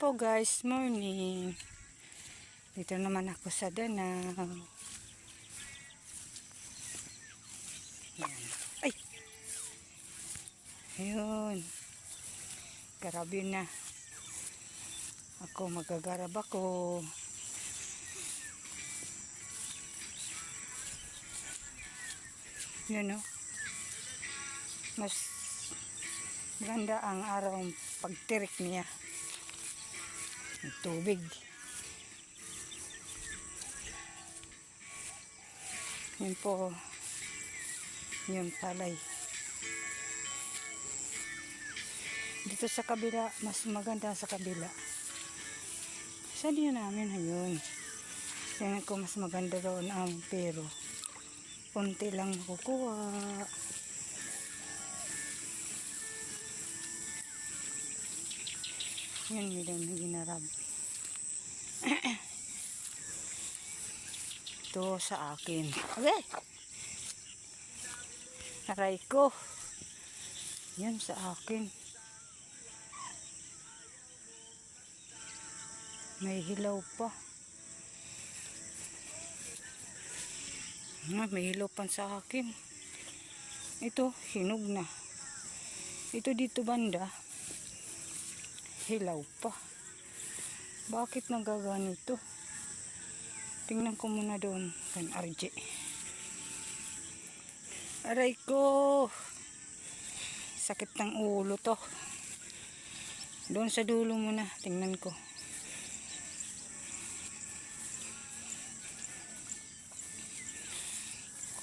po guys, morning. Dito naman ako sa Danau. Yan. Ay! Ayun. Grabe na. Ako magagarab ako. Yun o. Mas maganda ang araw pagtirik niya. Ang tubig. Yun po. Yun palay. Dito sa kabila, mas maganda sa kabila. Saan yun namin? Ayun. Tingnan ko mas maganda doon ang pero konti lang nakukuha. Yun, medyo ginarab. Ito sa akin. Okay. Aray ko. Yan sa akin. May hilaw pa. May hilaw pa sa akin. Ito, hinog na. Ito dito banda. Hilaw pa. Bakit nagaganito? Tingnan ko muna doon. Kan RJ. Aray ko. Sakit ng ulo to. Doon sa dulo muna. Tingnan ko.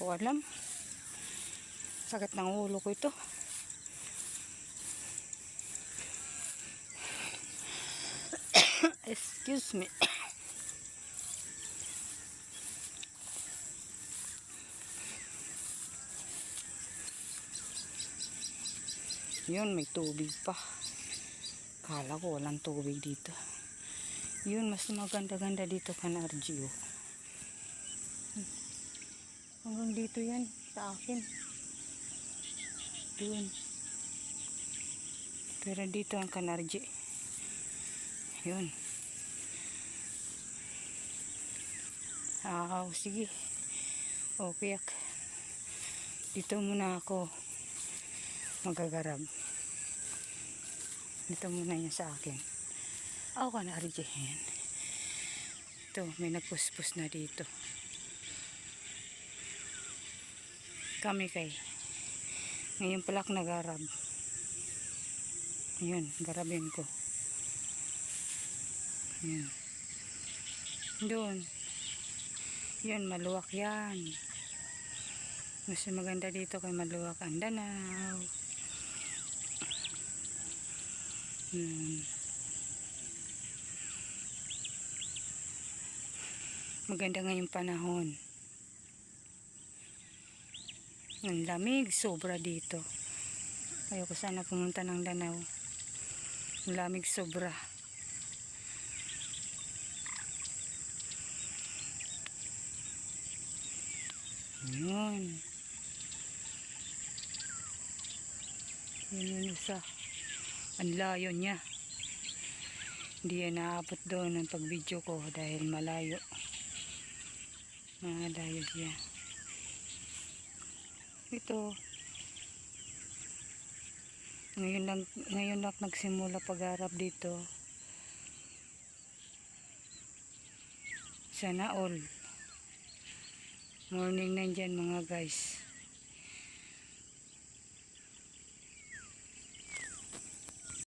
Ko alam. Sakit ng ulo ko ito. Excuse me. Yun, may tubig pa. Kala ko walang tubig dito. Yun, mas maganda-ganda dito kan RGO. Hanggang dito yan sa akin. Yun. Pero dito ang kan RG. Yun. Sige. Okay. Dito muna ako magagarab. Dito muna yan sa akin. Ako na RG. Yan. Ito, may nagpuspos na dito. Kami kay ngayon pala ako nagarab. Yun, garabin ko. Yun. Doon. Yun, maluwak yan. Mas maganda dito kay maluwak ang Danau. Maganda ngayong panahon. Ang lamig, sobra dito. Ayoko sana pumunta ng Danau. Ang lamig sobra. Yun. Yun yung isa. Ang layo niya. Hindi yan naabot doon ang pag-video ko dahil malayo. Malayo siya. Ito. Ngayon lang nagsimula pag-arab dito. Sana all. Morning nandyan mga guys.